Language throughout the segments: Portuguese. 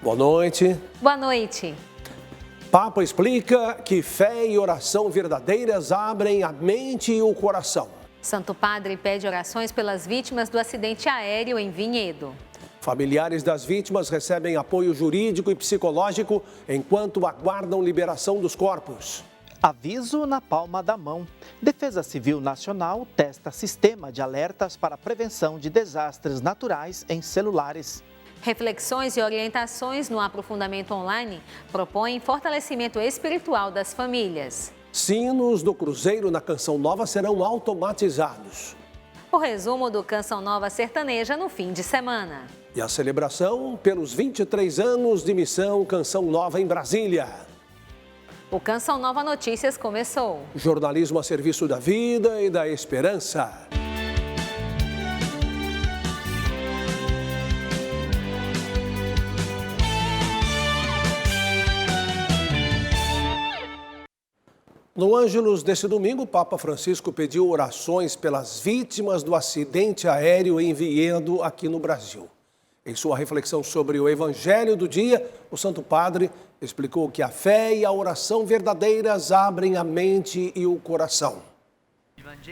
Boa noite. Boa noite. Papa explica que fé e oração verdadeiras abrem a mente e o coração. Santo Padre pede orações pelas vítimas do acidente aéreo em Vinhedo. Familiares das vítimas recebem apoio jurídico e psicológico enquanto aguardam liberação dos corpos. Aviso na palma da mão. Defesa Civil Nacional testa sistema de alertas para prevenção de desastres naturais em celulares. Reflexões e orientações no aprofundamento online propõem fortalecimento espiritual das famílias. Sinos do Cruzeiro na Canção Nova serão automatizados. O resumo do Canção Nova Sertaneja no fim de semana. E a celebração pelos 23 anos de missão Canção Nova em Brasília. O Canção Nova Notícias começou. Jornalismo a serviço da vida e da esperança. No Ângelus deste domingo, o Papa Francisco pediu orações pelas vítimas do acidente aéreo em Vinhedo, aqui no Brasil. Em sua reflexão sobre o Evangelho do dia, o Santo Padre explicou que a fé e a oração verdadeiras abrem a mente e o coração.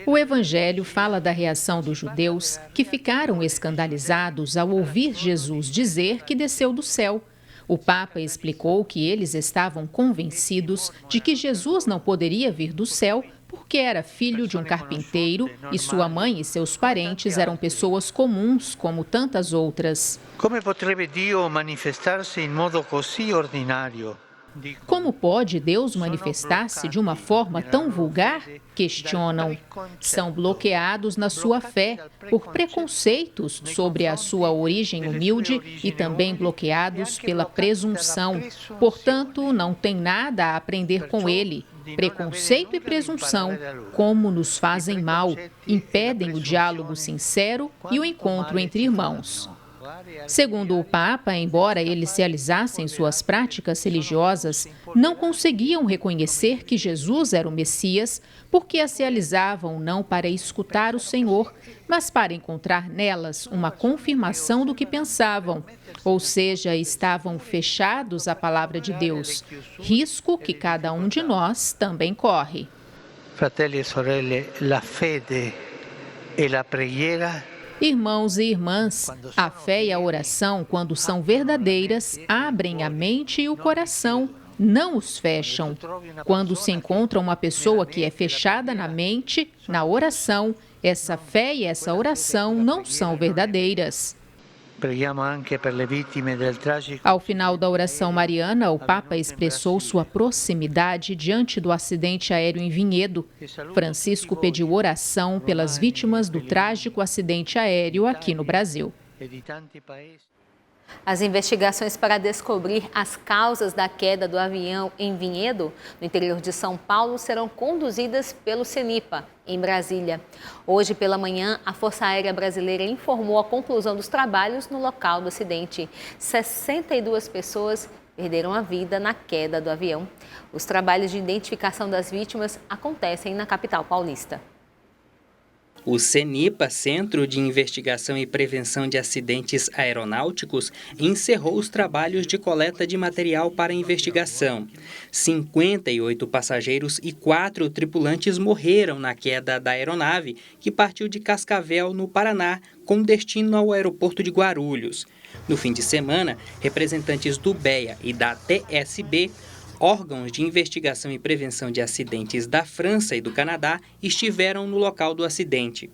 O Evangelho fala da reação dos judeus que ficaram escandalizados ao ouvir Jesus dizer que desceu do céu. O Papa explicou que eles estavam convencidos de que Jesus não poderia vir do céu porque era filho de um carpinteiro e sua mãe e seus parentes eram pessoas comuns como tantas outras. Como potrebbe Dio manifestar-se em modo così ordinário? Como pode Deus manifestar-se de uma forma tão vulgar? Questionam. São bloqueados na sua fé por preconceitos sobre a sua origem humilde e também bloqueados pela presunção. Portanto, não tem nada a aprender com ele. Preconceito e presunção, como nos fazem mal, impedem o diálogo sincero e o encontro entre irmãos. Segundo o Papa, embora eles realizassem suas práticas religiosas, não conseguiam reconhecer que Jesus era o Messias, porque as realizavam não para escutar o Senhor, mas para encontrar nelas uma confirmação do que pensavam, ou seja, estavam fechados à palavra de Deus, risco que cada um de nós também corre. Fratelli e sorelle, la fede e la preghiera. Irmãos e irmãs, a fé e a oração, quando são verdadeiras, abrem a mente e o coração, não os fecham. Quando se encontra uma pessoa que é fechada na mente, na oração, essa fé e essa oração não são verdadeiras. Ao final da oração mariana, o Papa expressou sua proximidade diante do acidente aéreo em Vinhedo. Francisco pediu oração pelas vítimas do trágico acidente aéreo aqui no Brasil. As investigações para descobrir as causas da queda do avião em Vinhedo, no interior de São Paulo, serão conduzidas pelo CENIPA, em Brasília. Hoje pela manhã, a Força Aérea Brasileira informou a conclusão dos trabalhos no local do acidente. 62 pessoas perderam a vida na queda do avião. Os trabalhos de identificação das vítimas acontecem na capital paulista. O CENIPA, Centro de Investigação e Prevenção de Acidentes Aeronáuticos, encerrou os trabalhos de coleta de material para investigação. 58 passageiros e 4 tripulantes morreram na queda da aeronave, que partiu de Cascavel, no Paraná, com destino ao aeroporto de Guarulhos. No fim de semana, representantes do BEA e da TSB, órgãos de investigação e prevenção de acidentes da França e do Canadá, estiveram no local do acidente.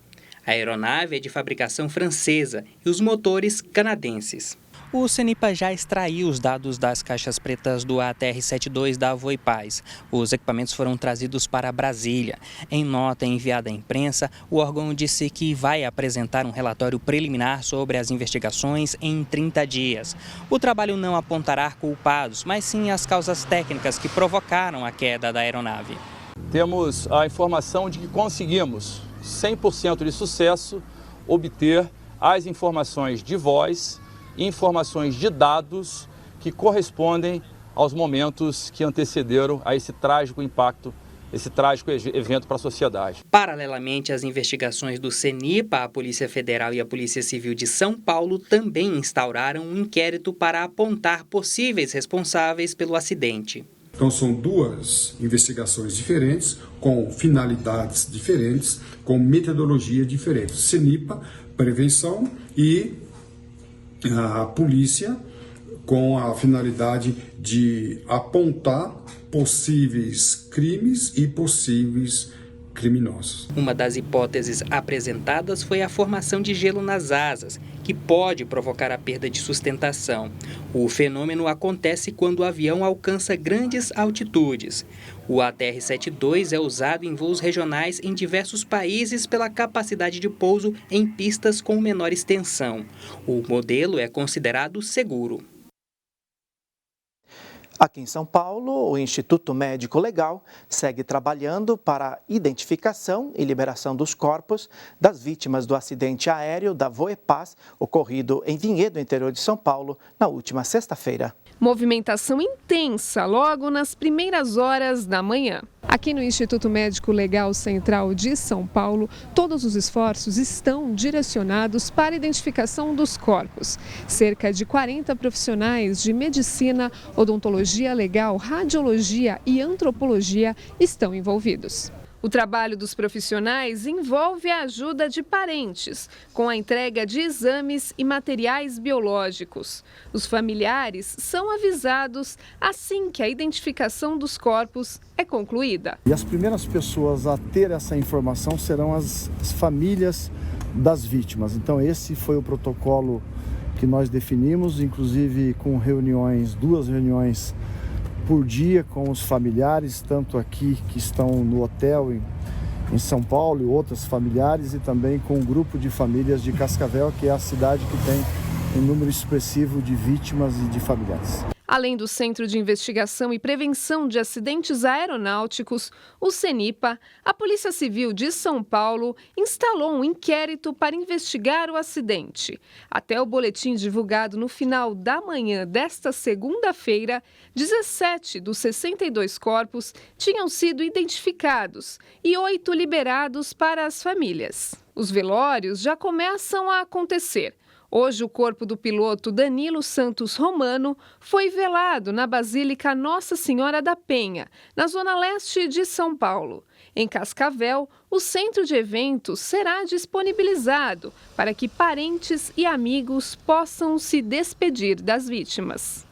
A aeronave é de fabricação francesa e os motores canadenses. O CENIPA já extraiu os dados das caixas pretas do ATR-72 da Voipaz. Os equipamentos foram trazidos para Brasília. Em nota enviada à imprensa, o órgão disse que vai apresentar um relatório preliminar sobre as investigações em 30 dias. O trabalho não apontará culpados, mas sim as causas técnicas que provocaram a queda da aeronave. Temos a informação de que conseguimos, 100% de sucesso, obter as informações de voz, informações de dados que correspondem aos momentos que antecederam a esse trágico impacto esse trágico evento para a sociedade. Paralelamente às investigações do CENIPA, a Polícia Federal e a Polícia Civil de São Paulo também instauraram um inquérito para apontar possíveis responsáveis pelo acidente. Então são duas investigações diferentes, com finalidades diferentes, com metodologia diferente. CENIPA, prevenção, e a polícia com a finalidade de apontar possíveis crimes e possíveis criminosos. Uma das hipóteses apresentadas foi a formação de gelo nas asas, que pode provocar a perda de sustentação. O fenômeno acontece quando o avião alcança grandes altitudes. O ATR-72 é usado em voos regionais em diversos países pela capacidade de pouso em pistas com menor extensão. O modelo é considerado seguro. Aqui em São Paulo, o Instituto Médico Legal segue trabalhando para a identificação e liberação dos corpos das vítimas do acidente aéreo da Voepaz, ocorrido em Vinhedo, interior de São Paulo, na última sexta-feira. Movimentação intensa logo nas primeiras horas da manhã. Aqui no Instituto Médico Legal Central de São Paulo, todos os esforços estão direcionados para a identificação dos corpos. Cerca de 40 profissionais de medicina, odontologia legal, radiologia e antropologia estão envolvidos. O trabalho dos profissionais envolve a ajuda de parentes, com a entrega de exames e materiais biológicos. Os familiares são avisados assim que a identificação dos corpos é concluída. E as primeiras pessoas a ter essa informação serão as famílias das vítimas. Então esse foi o protocolo que nós definimos, inclusive com duas reuniões por dia com os familiares, tanto aqui que estão no hotel em São Paulo e outras familiares, e também com um grupo de famílias de Cascavel, que é a cidade que tem um número expressivo de vítimas e de familiares. Além do Centro de Investigação e Prevenção de Acidentes Aeronáuticos, o CENIPA, a Polícia Civil de São Paulo instalou um inquérito para investigar o acidente. Até o boletim divulgado no final da manhã desta segunda-feira, 17 dos 62 corpos tinham sido identificados e 8 liberados para as famílias. Os velórios já começam a acontecer. Hoje, o corpo do piloto Danilo Santos Romano foi velado na Basílica Nossa Senhora da Penha, na zona leste de São Paulo. Em Cascavel, o centro de eventos será disponibilizado para que parentes e amigos possam se despedir das vítimas.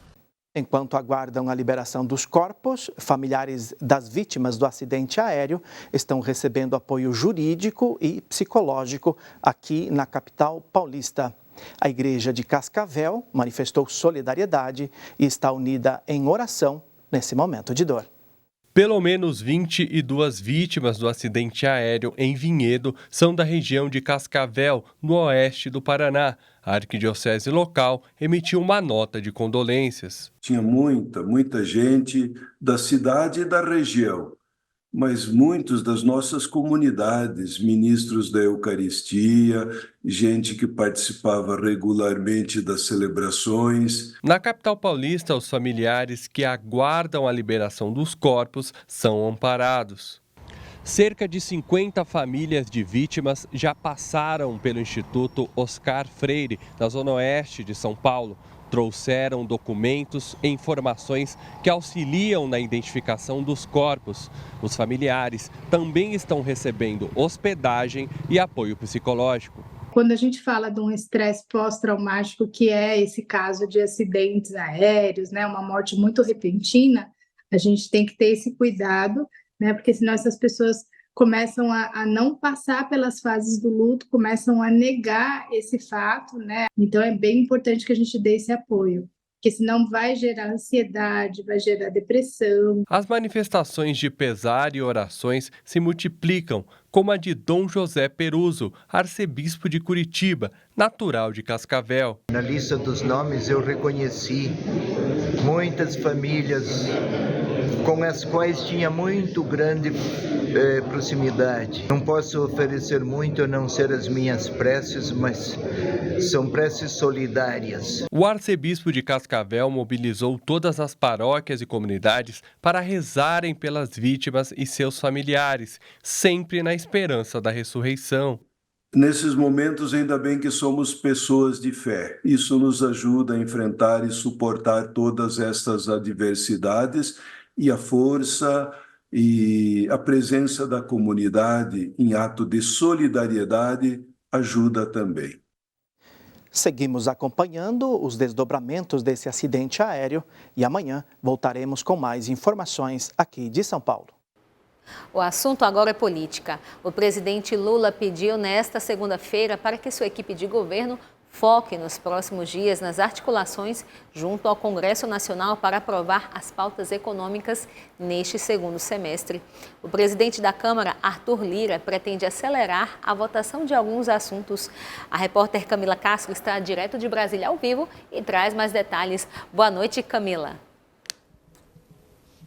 Enquanto aguardam a liberação dos corpos, familiares das vítimas do acidente aéreo estão recebendo apoio jurídico e psicológico aqui na capital paulista. A Igreja de Cascavel manifestou solidariedade e está unida em oração nesse momento de dor. Pelo menos 22 vítimas do acidente aéreo em Vinhedo são da região de Cascavel, no oeste do Paraná. A arquidiocese local emitiu uma nota de condolências. Tinha muita gente da cidade e da região, mas muitos das nossas comunidades, ministros da Eucaristia, gente que participava regularmente das celebrações. Na capital paulista, os familiares que aguardam a liberação dos corpos são amparados. Cerca de 50 famílias de vítimas já passaram pelo Instituto Oscar Freire, na zona oeste de São Paulo. Trouxeram documentos e informações que auxiliam na identificação dos corpos. Os familiares também estão recebendo hospedagem e apoio psicológico. Quando a gente fala de um estresse pós-traumático, que é esse caso de acidentes aéreos, né, uma morte muito repentina, a gente tem que ter esse cuidado, né, porque senão essas pessoas começam a não passar pelas fases do luto, começam a negar esse fato, né? Então é bem importante que a gente dê esse apoio, porque senão vai gerar ansiedade, vai gerar depressão. As manifestações de pesar e orações se multiplicam, como a de Dom José Peruso, arcebispo de Curitiba, natural de Cascavel. Na lista dos nomes eu reconheci muitas famílias com as quais tinha muito grande proximidade. Não posso oferecer muito a não ser as minhas preces, mas são preces solidárias. O arcebispo de Cascavel mobilizou todas as paróquias e comunidades para rezarem pelas vítimas e seus familiares, sempre na esperança da ressurreição. Nesses momentos, ainda bem que somos pessoas de fé. Isso nos ajuda a enfrentar e suportar todas estas adversidades, e a força e a presença da comunidade em ato de solidariedade ajuda também. Seguimos acompanhando os desdobramentos desse acidente aéreo e amanhã voltaremos com mais informações aqui de São Paulo. O assunto agora é política. O presidente Lula pediu nesta segunda-feira para que sua equipe de governo foque nos próximos dias nas articulações junto ao Congresso Nacional para aprovar as pautas econômicas neste segundo semestre. O presidente da Câmara, Arthur Lira, pretende acelerar a votação de alguns assuntos. A repórter Camila Castro está direto de Brasília ao vivo e traz mais detalhes. Boa noite, Camila.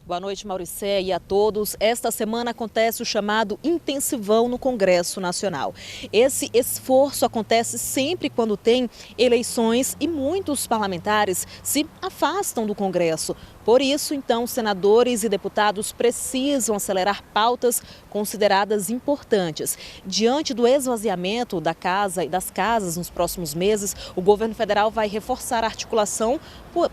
Boa noite, Mauricé, e a todos. Esta semana acontece o chamado intensivão no Congresso Nacional. Esse esforço acontece sempre quando tem eleições e muitos parlamentares se afastam do Congresso. Por isso, então, senadores e deputados precisam acelerar pautas consideradas importantes. Diante do esvaziamento da casa e das casas nos próximos meses, o governo federal vai reforçar a articulação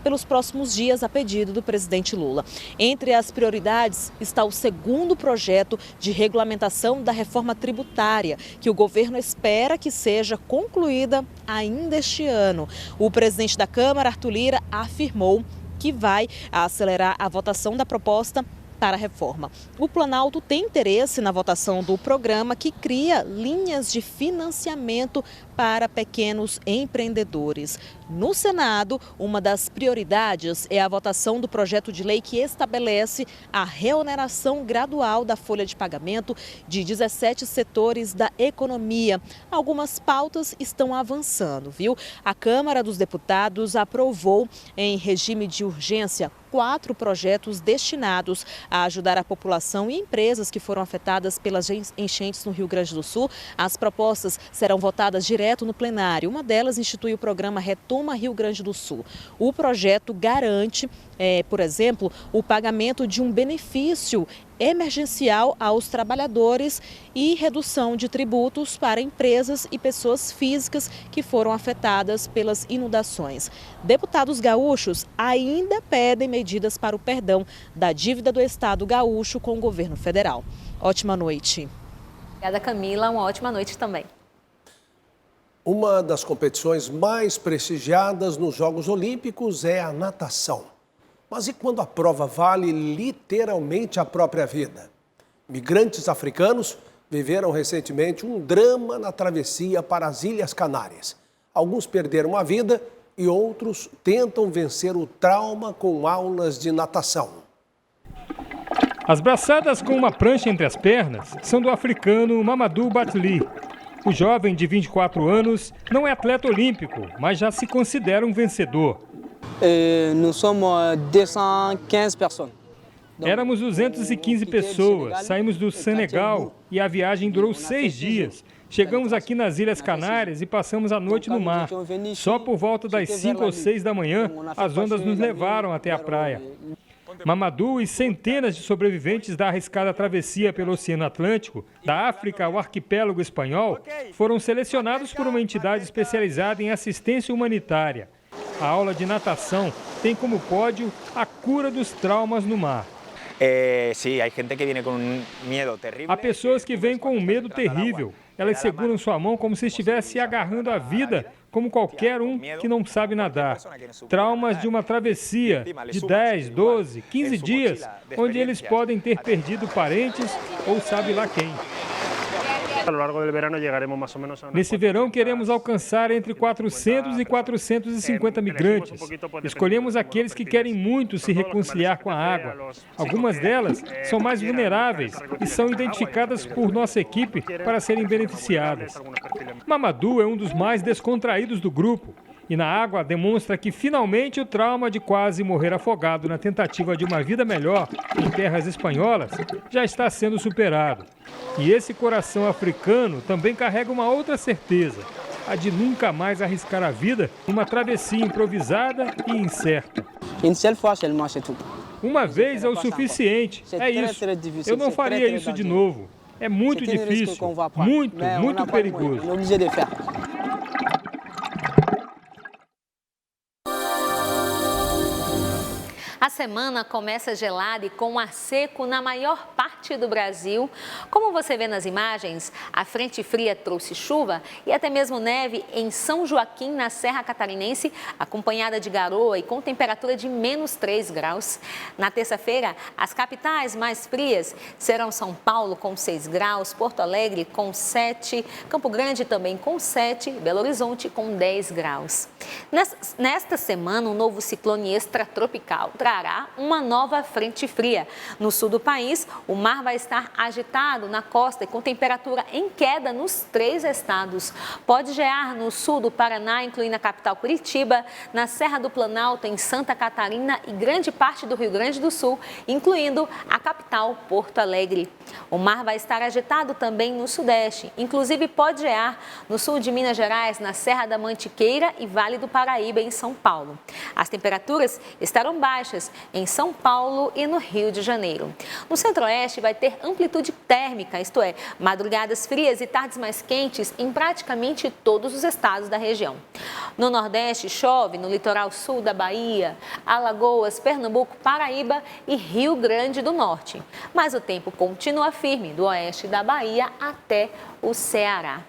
pelos próximos dias a pedido do presidente Lula. Entre as prioridades está o segundo projeto de regulamentação da reforma tributária, que o governo espera que seja concluída ainda este ano. O presidente da Câmara, Arthur Lira, afirmou que vai acelerar a votação da proposta para a reforma. O Planalto tem interesse na votação do programa que cria linhas de financiamento para pequenos empreendedores. No Senado, uma das prioridades é a votação do projeto de lei que estabelece a reoneração gradual da folha de pagamento de 17 setores da economia. Algumas pautas estão avançando, viu? A Câmara dos Deputados aprovou em regime de urgência 4 projetos destinados a ajudar a população e empresas que foram afetadas pelas enchentes no Rio Grande do Sul. As propostas serão votadas direto no plenário. Uma delas institui o programa Retoma Rio Grande do Sul. O projeto garante, por exemplo, o pagamento de um benefício emergencial aos trabalhadores e redução de tributos para empresas e pessoas físicas que foram afetadas pelas inundações. Deputados gaúchos ainda pedem medidas para o perdão da dívida do Estado gaúcho com o governo federal. Ótima noite. Obrigada, Camila. Uma ótima noite também. Uma das competições mais prestigiadas nos Jogos Olímpicos é a natação. Mas e quando a prova vale literalmente a própria vida? Migrantes africanos viveram recentemente um drama na travessia para as Ilhas Canárias. Alguns perderam a vida e outros tentam vencer o trauma com aulas de natação. As braçadas com uma prancha entre as pernas são do africano Mamadou Batli. O jovem de 24 anos não é atleta olímpico, mas já se considera um vencedor. Nós somos 215 pessoas. Éramos 215 pessoas, saímos do Senegal e a viagem durou 6 dias. Chegamos aqui nas Ilhas Canárias e passamos a noite no mar. Só por volta das 5 ou 6 da manhã, as ondas nos levaram até a praia. Mamadou e centenas de sobreviventes da arriscada travessia pelo Oceano Atlântico, da África ao arquipélago espanhol, foram selecionados por uma entidade especializada em assistência humanitária. A aula de natação tem como pódio a cura dos traumas no mar. Há pessoas que vêm com um medo terrível. Elas seguram sua mão como se estivesse agarrando a vida, como qualquer um que não sabe nadar. Traumas de uma travessia de 10, 12, 15 dias, onde eles podem ter perdido parentes ou sabe lá quem. Nesse verão, queremos alcançar entre 400 e 450 migrantes. Escolhemos aqueles que querem muito se reconciliar com a água. Algumas delas são mais vulneráveis e são identificadas por nossa equipe para serem beneficiadas. Mamadou é um dos mais descontraídos do grupo. E na água demonstra que finalmente o trauma de quase morrer afogado na tentativa de uma vida melhor em terras espanholas já está sendo superado. E esse coração africano também carrega uma outra certeza, a de nunca mais arriscar a vida numa travessia improvisada e incerta. Uma vez é o suficiente, é isso. Eu não faria isso de novo. É muito difícil, muito perigoso. A semana começa gelada e com ar seco na maior parte do Brasil. Como você vê nas imagens, a frente fria trouxe chuva e até mesmo neve em São Joaquim, na Serra Catarinense, acompanhada de garoa e com temperatura de -3 graus. Na terça-feira, as capitais mais frias serão São Paulo com 6 graus, Porto Alegre com 7, Campo Grande também com 7, Belo Horizonte com 10 graus. Nesta semana, um novo ciclone extratropical trará uma nova frente fria. No sul do país, o mar vai estar agitado na costa e com temperatura em queda nos 3 estados. Pode gear no sul do Paraná, incluindo a capital Curitiba, na Serra do Planalto, em Santa Catarina e grande parte do Rio Grande do Sul, incluindo a capital Porto Alegre. O mar vai estar agitado também no sudeste, inclusive pode gear no sul de Minas Gerais, na Serra da Mantiqueira e Vale do Paraíba, em São Paulo. As temperaturas estarão baixas em São Paulo e no Rio de Janeiro. No centro-oeste vai ter amplitude térmica, isto é, madrugadas frias e tardes mais quentes em praticamente todos os estados da região. No nordeste chove no litoral sul da Bahia, Alagoas, Pernambuco, Paraíba e Rio Grande do Norte. Mas o tempo continua firme do oeste da Bahia até o Ceará.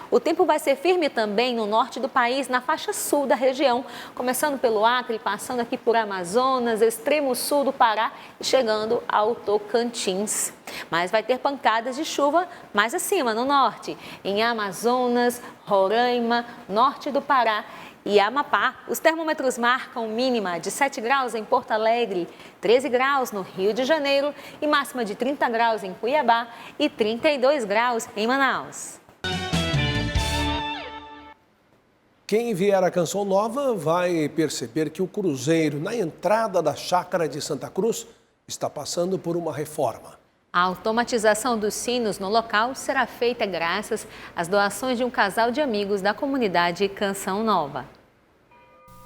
O tempo vai ser firme também no norte do país, na faixa sul da região, começando pelo Acre, passando aqui por Amazonas, extremo sul do Pará e chegando ao Tocantins. Mas vai ter pancadas de chuva mais acima, no norte, em Amazonas, Roraima, norte do Pará e Amapá. Os termômetros marcam mínima de 7 graus em Porto Alegre, 13 graus no Rio de Janeiro e máxima de 30 graus em Cuiabá e 32 graus em Manaus. Quem vier à Canção Nova vai perceber que o cruzeiro na entrada da Chácara de Santa Cruz está passando por uma reforma. A automatização dos sinos no local será feita graças às doações de um casal de amigos da comunidade Canção Nova.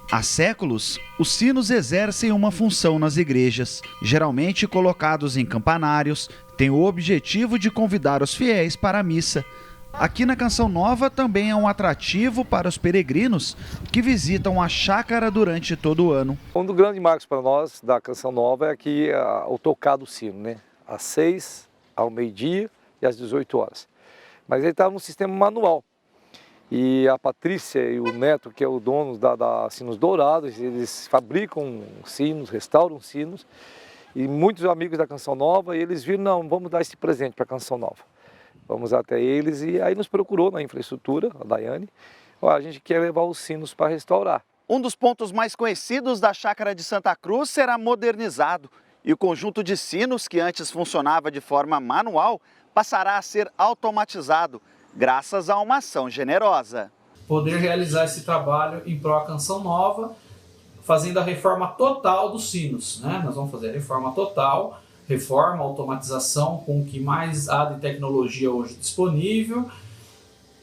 Há séculos, os sinos exercem uma função nas igrejas. Geralmente colocados em campanários, têm o objetivo de convidar os fiéis para a missa. Aqui na Canção Nova também é um atrativo para os peregrinos que visitam a chácara durante todo o ano. Um dos grandes marcos para nós da Canção Nova é aqui o tocar do sino, né? Às 6, ao meio-dia e às 18 horas. Mas ele está no sistema manual. E a Patrícia e o Neto, que é o dono da Sinos Dourados, eles fabricam sinos, restauram sinos. E muitos amigos da Canção Nova, eles viram, não, vamos dar esse presente para a Canção Nova. Vamos até eles e aí nos procurou na infraestrutura, a Daiane. A gente quer levar os sinos para restaurar. Um dos pontos mais conhecidos da Chácara de Santa Cruz será modernizado. E o conjunto de sinos, que antes funcionava de forma manual, passará a ser automatizado, graças a uma ação generosa. Poder realizar esse trabalho em pró da Canção Nova, fazendo a reforma total dos sinos, né? Nós vamos fazer a reforma total, reforma, automatização com o que mais há de tecnologia hoje disponível,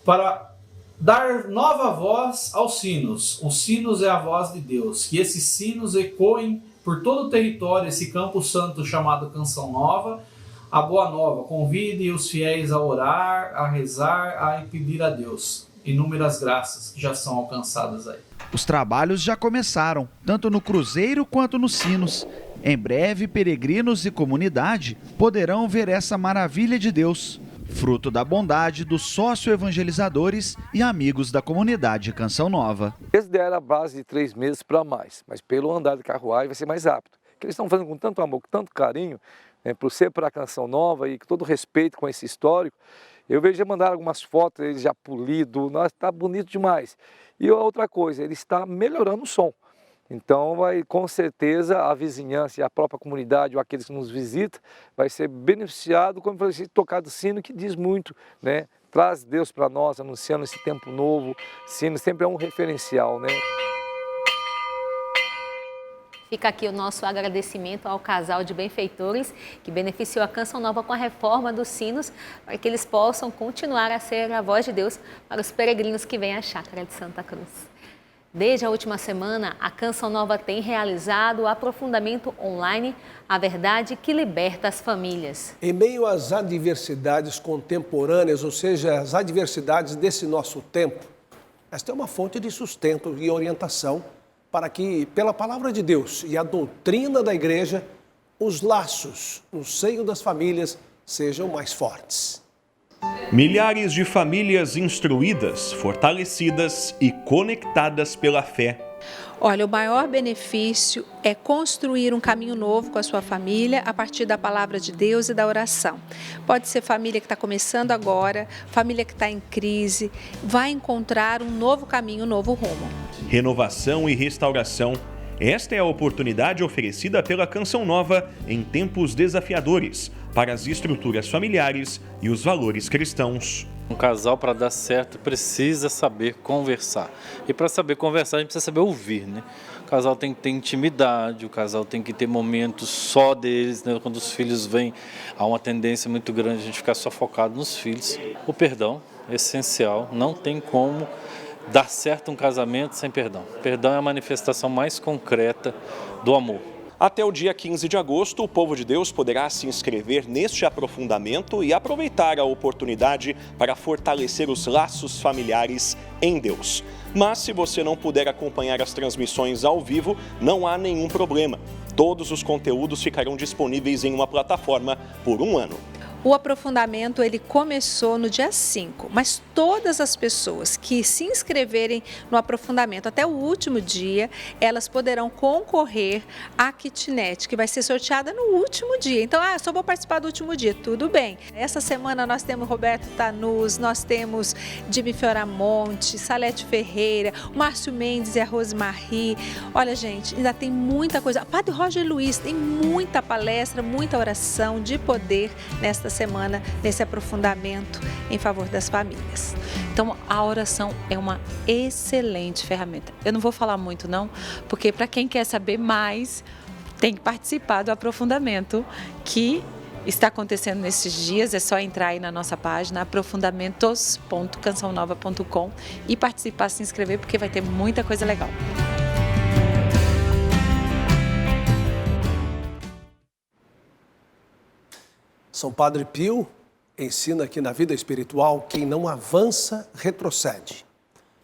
para dar nova voz aos sinos. Os sinos é a voz de Deus, que esses sinos ecoem por todo o território, esse campo santo chamado Canção Nova, a boa nova. Convide os fiéis a orar, a rezar, a pedir a Deus inúmeras graças que já são alcançadas aí. Os trabalhos já começaram, tanto no cruzeiro quanto nos sinos. Em breve, peregrinos e comunidade poderão ver essa maravilha de Deus, fruto da bondade dos sócio-evangelizadores e amigos da comunidade Canção Nova. Eles deram a base de 3 meses para mais, mas pelo andar de carruagem vai ser mais rápido. Que eles estão fazendo com tanto amor, com tanto carinho, por ser para a Canção Nova e com todo respeito com esse histórico. Eu vejo já mandaram algumas fotos, ele já polido, está bonito demais. E outra coisa, ele está melhorando o som. Então, vai, com certeza, a vizinhança e a própria comunidade, ou aqueles que nos visitam, vai ser beneficiado com esse tocado sino que diz muito, né? traz Deus para nós, anunciando esse tempo novo, sino sempre é um referencial, né? Fica aqui o nosso agradecimento ao casal de benfeitores que beneficiou a Canção Nova com a reforma dos sinos, para que eles possam continuar a ser a voz de Deus para os peregrinos que vêm à Chácara de Santa Cruz. Desde a última semana, a Canção Nova tem realizado o aprofundamento online, a verdade que liberta as famílias. Em meio às adversidades contemporâneas, ou seja, as adversidades desse nosso tempo, esta é uma fonte de sustento e orientação para que, pela palavra de Deus e a doutrina da igreja, os laços no seio das famílias sejam mais fortes. Milhares de famílias instruídas, fortalecidas e conectadas pela fé. Olha, o maior benefício é construir um caminho novo com a sua família a partir da palavra de Deus e da oração. Pode ser família que está começando agora, família que está em crise, vai encontrar um novo caminho, um novo rumo. Renovação e restauração. Esta é a oportunidade oferecida pela Canção Nova em tempos desafiadores para as estruturas familiares e os valores cristãos. Um casal, para dar certo, precisa saber conversar. E para saber conversar, a gente precisa saber ouvir, né? O casal tem que ter intimidade, o casal tem que ter momentos só deles, né? Quando os filhos vêm, há uma tendência muito grande a gente ficar só focado nos filhos. O perdão é essencial, não tem como dar certo um casamento sem perdão. Perdão é a manifestação mais concreta do amor. Até o dia 15 de agosto, o povo de Deus poderá se inscrever neste aprofundamento e aproveitar a oportunidade para fortalecer os laços familiares em Deus. Mas se você não puder acompanhar as transmissões ao vivo, não há nenhum problema. Todos os conteúdos ficarão disponíveis em uma plataforma por um ano. O aprofundamento ele começou no dia 5, mas todas as pessoas que se inscreverem no aprofundamento até o último dia, elas poderão concorrer à kitnet, que vai ser sorteada no último dia. Então, só vou participar do último dia, tudo bem. Essa semana nós temos Roberto Tanus, nós temos Jimmy Fioramonte, Salete Ferreira, o Márcio Mendes e a Rosemarie. Olha, gente, ainda tem muita coisa. Padre Roger Luiz, tem muita palestra, muita oração de poder nesta semana, nesse aprofundamento em favor das famílias. Então, a oração é uma excelente ferramenta. Eu não vou falar muito não, porque para quem quer saber mais, tem que participar do aprofundamento que está acontecendo nesses dias. É só entrar aí na nossa página, aprofundamentos.cançãonova.com e participar, se inscrever, porque vai ter muita coisa legal. São Padre Pio ensina que na vida espiritual quem não avança, retrocede.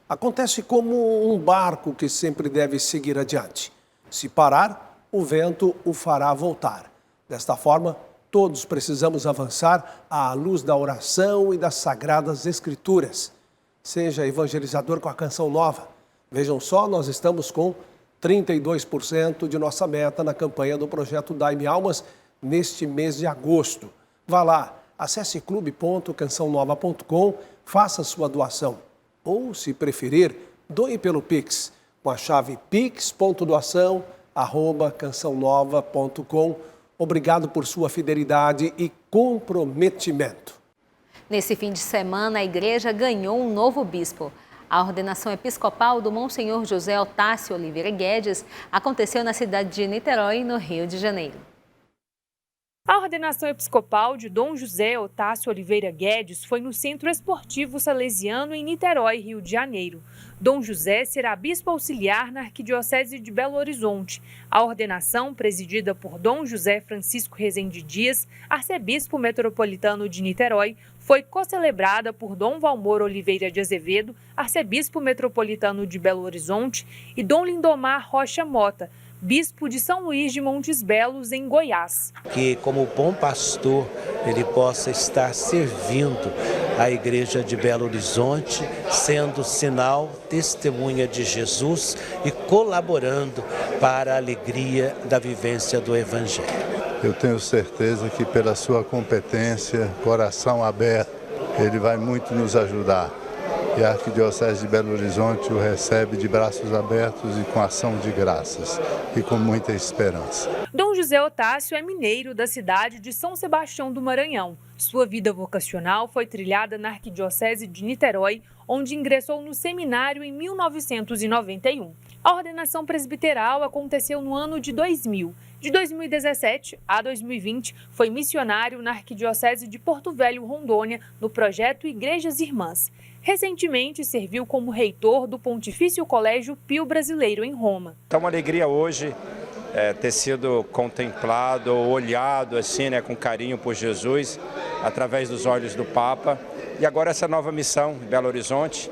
Acontece como um barco que sempre deve seguir adiante. Se parar, o vento o fará voltar. Desta forma, todos precisamos avançar à luz da oração e das Sagradas Escrituras. Seja evangelizador com a Canção Nova. Vejam só, nós estamos com 32% de nossa meta na campanha do projeto Dai-me Almas neste mês de agosto. Vá lá, acesse clube.cançãonova.com, faça sua doação. Ou, se preferir, doe pelo Pix, com a chave pix.doação@cançãonova.com. Obrigado por sua fidelidade e comprometimento. Nesse fim de semana, a igreja ganhou um novo bispo. A ordenação episcopal do Monsenhor José Otácio Oliveira Guedes aconteceu na cidade de Niterói, no Rio de Janeiro. A ordenação episcopal de Dom José Otácio Oliveira Guedes foi no Centro Esportivo Salesiano em Niterói, Rio de Janeiro. Dom José será bispo auxiliar na Arquidiocese de Belo Horizonte. A ordenação, presidida por Dom José Francisco Rezende Dias, arcebispo metropolitano de Niterói, foi co-celebrada por Dom Valmor Oliveira de Azevedo, arcebispo metropolitano de Belo Horizonte, e Dom Lindomar Rocha Mota, bispo de São Luís de Montes Belos, em Goiás. Que, como bom pastor, ele possa estar servindo a Igreja de Belo Horizonte, sendo sinal, testemunha de Jesus e colaborando para a alegria da vivência do Evangelho. Eu tenho certeza que pela sua competência, coração aberto, ele vai muito nos ajudar. E a Arquidiocese de Belo Horizonte o recebe de braços abertos e com ação de graças e com muita esperança. Dom José Otácio é mineiro da cidade de São Sebastião do Maranhão. Sua vida vocacional foi trilhada na Arquidiocese de Niterói, onde ingressou no seminário em 1991. A ordenação presbiteral aconteceu no ano de 2000. De 2017 a 2020, foi missionário na Arquidiocese de Porto Velho, Rondônia, no projeto Igrejas Irmãs. Recentemente, serviu como reitor do Pontifício Colégio Pio Brasileiro, em Roma. É uma alegria hoje ter sido contemplado, olhado assim, com carinho por Jesus, através dos olhos do Papa. E agora essa nova missão em Belo Horizonte.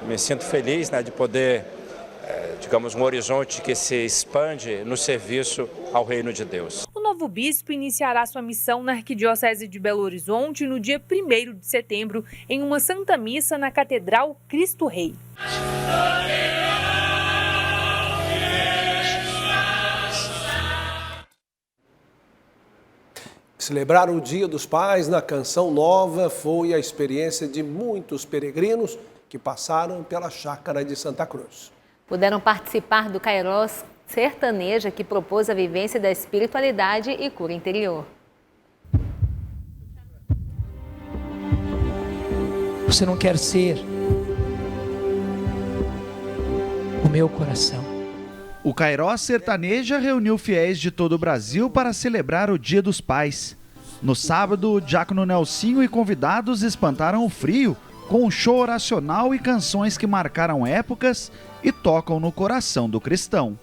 Me sinto feliz de poder, digamos, um horizonte que se expande no serviço ao reino de Deus. O novo bispo iniciará sua missão na Arquidiocese de Belo Horizonte no dia 1º de setembro, em uma Santa Missa na Catedral Cristo Rei. Celebrar o Dia dos Pais na Canção Nova foi a experiência de muitos peregrinos que passaram pela Chácara de Santa Cruz. Puderam participar do Kairos Sertaneja, que propôs a vivência da espiritualidade e cura interior. Você não quer ser o meu coração. O Kairos Sertaneja reuniu fiéis de todo o Brasil para celebrar o Dia dos Pais. No sábado, o diácono Nelsinho e convidados espantaram o frio com um show oracional e canções que marcaram épocas e tocam no coração do cristão.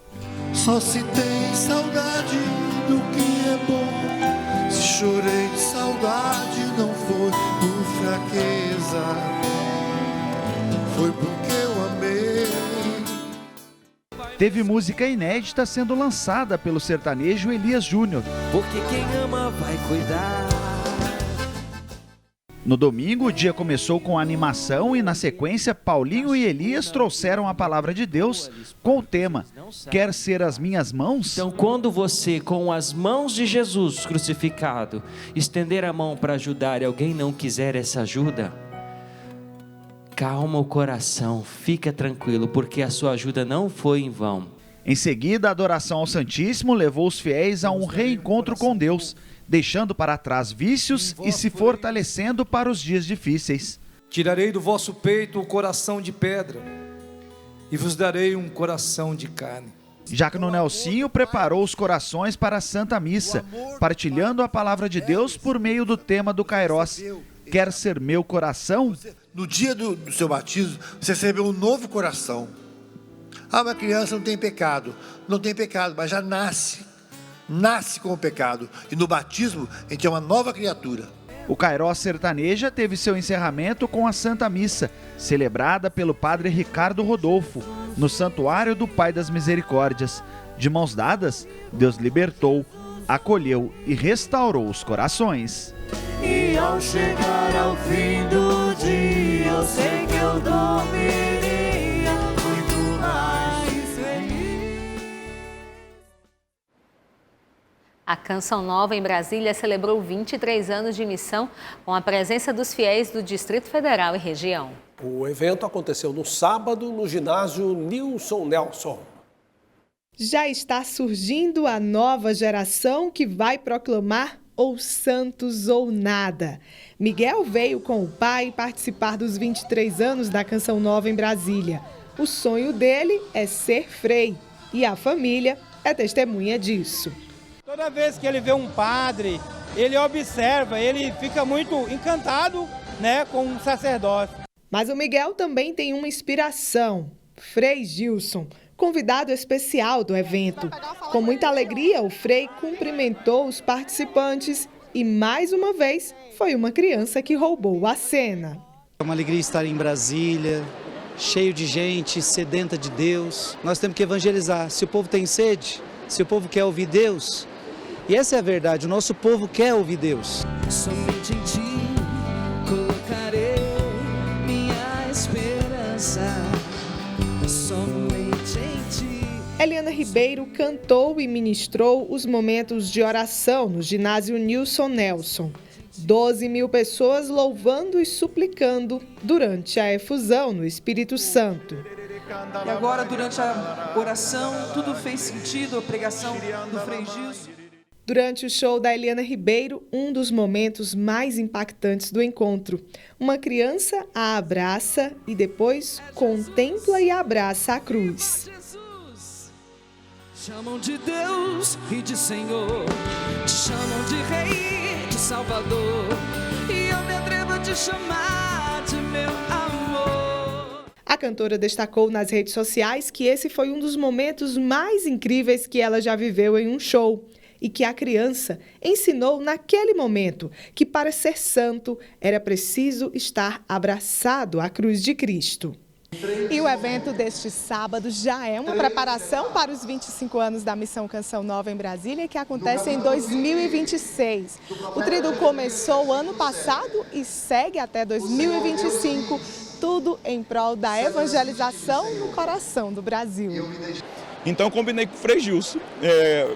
Só se tem saudade do que é bom. Se chorei de saudade, não foi por fraqueza, foi porque eu amei. Teve música inédita sendo lançada pelo sertanejo Elias Júnior. Porque quem ama vai cuidar. No domingo, o dia começou com animação e, na sequência, Paulinho e Elias trouxeram a palavra de Deus com o tema Quer ser as minhas mãos? Então, quando você, com as mãos de Jesus crucificado, estender a mão para ajudar e alguém não quiser essa ajuda, calma o coração, fica tranquilo, porque a sua ajuda não foi em vão. Em seguida, a adoração ao Santíssimo levou os fiéis a um reencontro com Deus, deixando para trás vícios e se fortalecendo para os dias difíceis. Tirarei do vosso peito o coração de pedra e vos darei um coração de carne. Diácono Nelsinho preparou os corações para a Santa Missa, partilhando a palavra de Deus por meio do tema do Kairos. Quer ser meu coração? No dia do seu batismo, você recebeu um novo coração. Uma criança não tem pecado, mas já nasce com o pecado. E no batismo, a gente é uma nova criatura. O Kairos Sertaneja teve seu encerramento com a Santa Missa, celebrada pelo padre Ricardo Rodolfo, no Santuário do Pai das Misericórdias. De mãos dadas, Deus libertou, acolheu e restaurou os corações. E ao chegar ao fim do dia, eu sei que eu dormiria muito mais feliz. A Canção Nova em Brasília celebrou 23 anos de missão com a presença dos fiéis do Distrito Federal e região. O evento aconteceu no sábado no ginásio Nilson Nelson. Já está surgindo a nova geração que vai proclamar ou santos ou nada. Miguel veio com o pai participar dos 23 anos da Canção Nova em Brasília. O sonho dele é ser frei e a família é testemunha disso. Toda vez que ele vê um padre, ele observa, ele fica muito encantado, com um sacerdote. Mas o Miguel também tem uma inspiração, Frei Gilson, convidado especial do evento. Com muita alegria, o Frei cumprimentou os participantes e, mais uma vez, foi uma criança que roubou a cena. É uma alegria estar em Brasília, cheio de gente, sedenta de Deus. Nós temos que evangelizar. Se o povo tem sede, se o povo quer ouvir Deus, e essa é a verdade, o nosso povo quer ouvir Deus. Somente em ti colocarei minha esperança. Somente em ti. Eliana Ribeiro cantou e ministrou os momentos de oração no ginásio Nilson Nelson. 12 mil pessoas louvando e suplicando durante a efusão no Espírito Santo. E agora, durante a oração, tudo fez sentido, a pregação do Frei Gilson. Durante o show da Eliana Ribeiro, um dos momentos mais impactantes do encontro. Uma criança a abraça e depois contempla e abraça a cruz. Chamam de Deus e de Senhor, te chamam de Rei, de Salvador, e eu me atrevo a te chamar de meu amor. A cantora destacou nas redes sociais que esse foi um dos momentos mais incríveis que ela já viveu em um show e que a criança ensinou naquele momento que para ser santo era preciso estar abraçado à cruz de Cristo. E o evento deste sábado já é uma preparação para os 25 anos da Missão Canção Nova em Brasília, que acontece em 2026. O tríduo começou ano passado e segue até 2025, tudo em prol da evangelização no coração do Brasil. Então combinei com o Frei Gilson.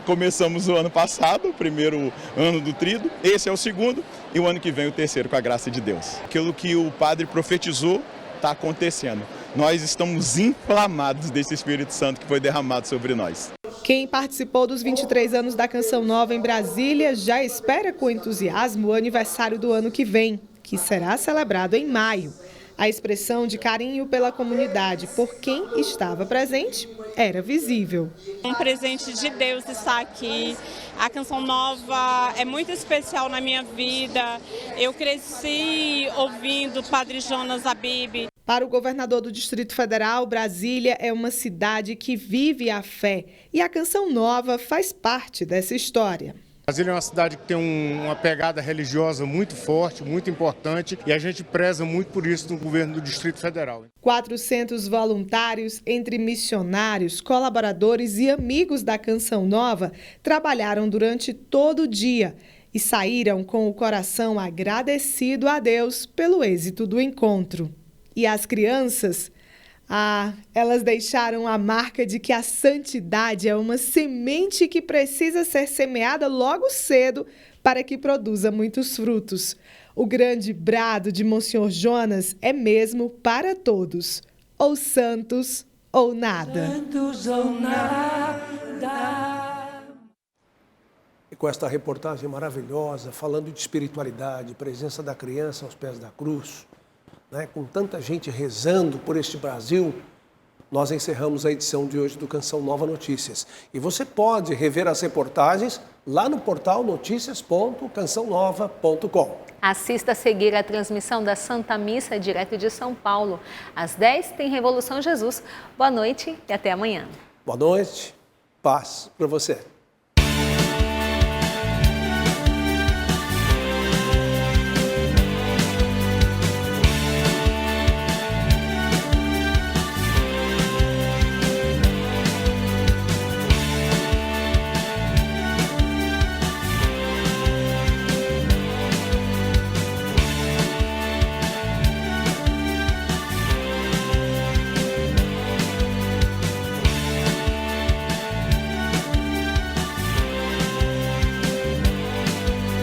Começamos o ano passado, o primeiro ano do tríduo, esse é o segundo e o ano que vem o terceiro, com a graça de Deus. Aquilo que o padre profetizou está acontecendo. Nós estamos inflamados desse Espírito Santo que foi derramado sobre nós. Quem participou dos 23 anos da Canção Nova em Brasília já espera com entusiasmo o aniversário do ano que vem, que será celebrado em maio. A expressão de carinho pela comunidade por quem estava presente era visível. Um presente de Deus estar aqui. A Canção Nova é muito especial na minha vida. Eu cresci ouvindo Padre Jonas Abib. Para o governador do Distrito Federal, Brasília é uma cidade que vive a fé e a Canção Nova faz parte dessa história. Brasília é uma cidade que tem uma pegada religiosa muito forte, muito importante, e a gente preza muito por isso no governo do Distrito Federal. 400 voluntários, entre missionários, colaboradores e amigos da Canção Nova, trabalharam durante todo o dia e saíram com o coração agradecido a Deus pelo êxito do encontro. E as crianças? Elas deixaram a marca de que a santidade é uma semente que precisa ser semeada logo cedo para que produza muitos frutos. O grande brado de Monsenhor Jonas é mesmo para todos, ou santos ou nada. Santos ou nada. E com esta reportagem maravilhosa, falando de espiritualidade, presença da criança aos pés da cruz, com tanta gente rezando por este Brasil, nós encerramos a edição de hoje do Canção Nova Notícias. E você pode rever as reportagens lá no portal noticias.cançãonova.com. Assista a seguir a transmissão da Santa Missa direto de São Paulo. Às 10 tem Revolução Jesus. Boa noite e até amanhã. Boa noite, paz para você.